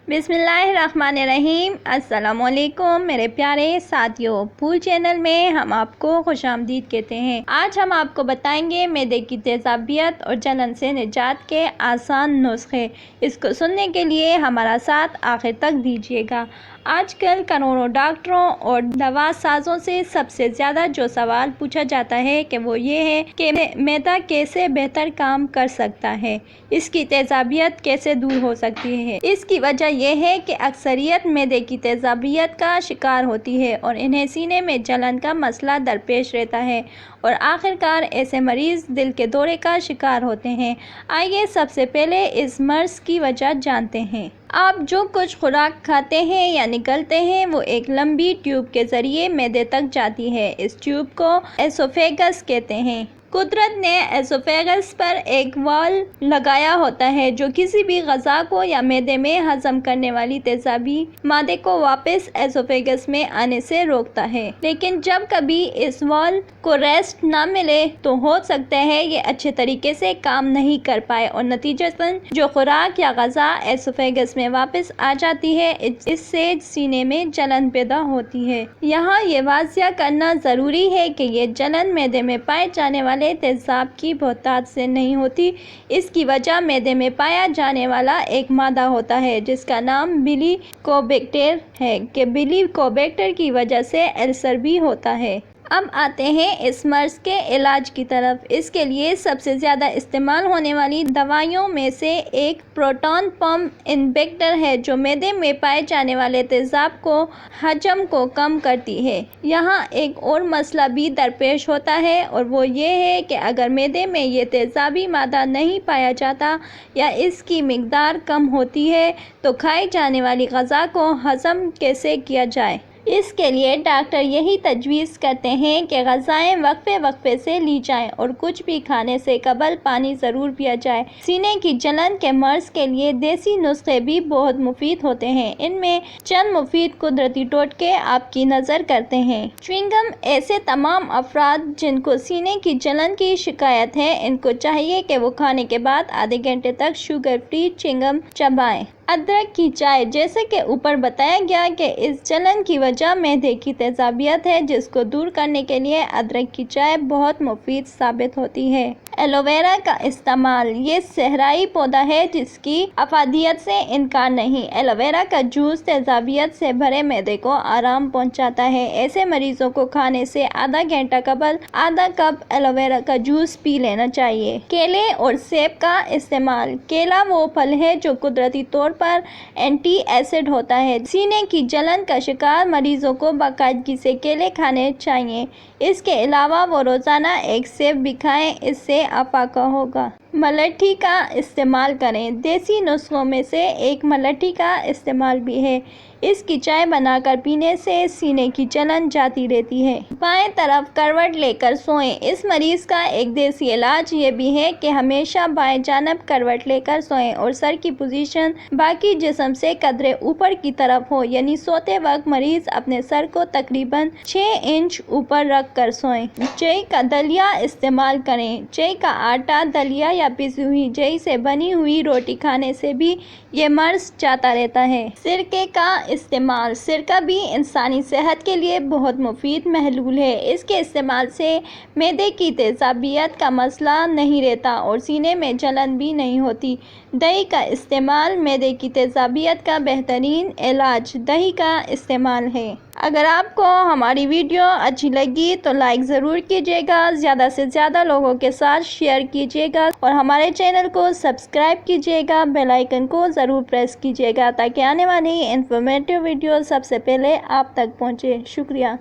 बिस्मिल्लाहिर्रहमानिर्रहीम। अस्सलामुअलैकुम मेरे प्यारे साथियों, फूल चैनल में हम आपको खुशामदीद कहते हैं। आज हम आपको बताएंगे मैदे की तेज़ाबियत और जलन से निजात के आसान नुस्खे। इसको सुनने के लिए हमारा साथ आखिर तक दीजिएगा। आजकल करोड़ों डॉक्टरों और दवा साजों से सबसे ज़्यादा जो सवाल पूछा जाता है कि वो ये है कि मैदा कैसे बेहतर काम कर सकता है, इसकी तेज़ाबियत कैसे दूर हो सकती है। इसकी वजह यह है कि अक्सरियत मैदे की तेज़ाबियत का शिकार होती है और इन्हें सीने में जलन का मसला दरपेश रहता है और आखिरकार ऐसे मरीज़ दिल के दौरे का शिकार होते हैं। आइए सबसे पहले इस मर्ज़ की वजह जानते हैं। आप जो कुछ खुराक खाते हैं या निगलते हैं वो एक लंबी ट्यूब के ज़रिए मैदे तक जाती है। इस ट्यूब को एसोफेगस कहते हैं। कुदरत ने एसोफेगस पर एक वाल्व लगाया होता है जो किसी भी ग़ज़ा को या मैदे में हज़म करने वाली तेज़ाबी मादे को वापस एसोफेगस में आने से रोकता है। लेकिन जब कभी इस वाल्व को रेस्ट ना मिले तो हो सकता है ये अच्छे तरीके से काम नहीं कर पाए और नतीजतन जो खुराक या ग़ज़ा एसोफेगस में वापस आ जाती है इससे सीने में जलन पैदा होती है। यहाँ ये वाज़िया करना ज़रूरी है कि ये जलन मैदे में पाए जाने वाले तेज़ाब की बहुतायत से नहीं होती। इसकी वजह मैदे में पाया जाने वाला एक मादा होता है जिसका नाम हेलिकोबैक्टर है कि हेलिकोबैक्टर की वजह से अल्सर भी होता है। अब आते हैं इस मर्ज़ के इलाज की तरफ। इसके लिए सबसे ज़्यादा इस्तेमाल होने वाली दवाइयों में से एक प्रोटॉन पम्प इन्हिबिटर है जो मैदे में पाए जाने वाले तेज़ाब को हजम को कम करती है। यहाँ एक और मसला भी दरपेश होता है और वो ये है कि अगर मैदे में ये तेज़ाबी मादा नहीं पाया जाता या इसकी मिकदार कम होती है तो खाई जाने वाली ग़ज़ा को हज़म कैसे किया जाए। इसके लिए डॉक्टर यही तजवीज़ करते हैं कि ग़ज़ाएँ वक्फे से ली जाएं और कुछ भी खाने से कबल पानी ज़रूर पिया जाए। सीने की जलन के मर्ज़ के लिए देसी नुस्खे भी बहुत मुफीद होते हैं। इनमें चंद मुफीद कुदरती टोटके आपकी नज़र करते हैं। च्युइंगम ऐसे तमाम अफराद जिनको सीने की जलन की शिकायत है इनको चाहिए कि वो खाने के बाद आधे घंटे तक शुगर फ्री च्युइंगम चबाएं। अदरक की चाय, जैसे कि ऊपर बताया गया कि इस जलन की वजह मैदे की तेज़ाबियत है जिसको दूर करने के लिए अदरक की चाय बहुत मुफीद साबित होती है। एलोवेरा का इस्तेमाल, ये सहराई पौधा है जिसकी अफादियत से इनकार नहीं। एलोवेरा का जूस तेज़ाबियत से भरे मैदे को आराम पहुंचाता है। ऐसे मरीजों को खाने से आधा घंटा कबल आधा कप एलोवेरा का जूस पी लेना चाहिए। केले और सेब का इस्तेमाल, केला वो फल है जो कुदरती तौर पर एंटी एसिड होता है। सीने की जलन का शिकार मरीजों को बाकायदगी से केले खाने चाहिए। इसके अलावा वो रोज़ाना एक सेब भी खाएं, इससे अफाका होगा। मलट्ठी का इस्तेमाल करें, देसी नुस्खों में से एक मलट्ठी का इस्तेमाल भी है। इसकी चाय बनाकर पीने से सीने की जलन जाती रहती है। बाएं तरफ करवट लेकर सोएं, इस मरीज़ का एक देसी इलाज ये भी है कि हमेशा बाएं जानब करवट लेकर सोएं और सर की पोजीशन बाकी जिस्म से कदरे ऊपर की तरफ हो, यानी सोते वक्त मरीज़ अपने सर को तकरीबन 6 इंच ऊपर रख कर सोएं। जई का दलिया इस्तेमाल करें, जई का आटा, दलिया या पिसी हुई जई से बनी हुई रोटी खाने से भी ये मर्ज़ जाता रहता है। सिरके का इस्तेमाल, सिरका भी इंसानी सेहत के लिए बहुत मुफीद महलूल है। इसके इस्तेमाल से मैदे की तेज़ाबियत का मसला नहीं रहता और सीने में जलन भी नहीं होती। दही का इस्तेमाल, मैदे की तेज़ाबियत का बेहतरीन इलाज दही का इस्तेमाल है। अगर आपको हमारी वीडियो अच्छी लगी तो लाइक ज़रूर कीजिएगा, ज़्यादा से ज़्यादा लोगों के साथ शेयर कीजिएगा और हमारे चैनल को सब्सक्राइब कीजिएगा। बेल आइकन को ज़रूर प्रेस कीजिएगा ताकि आने वाली इंफॉर्मेटिव वीडियो सबसे पहले आप तक पहुँचे। शुक्रिया।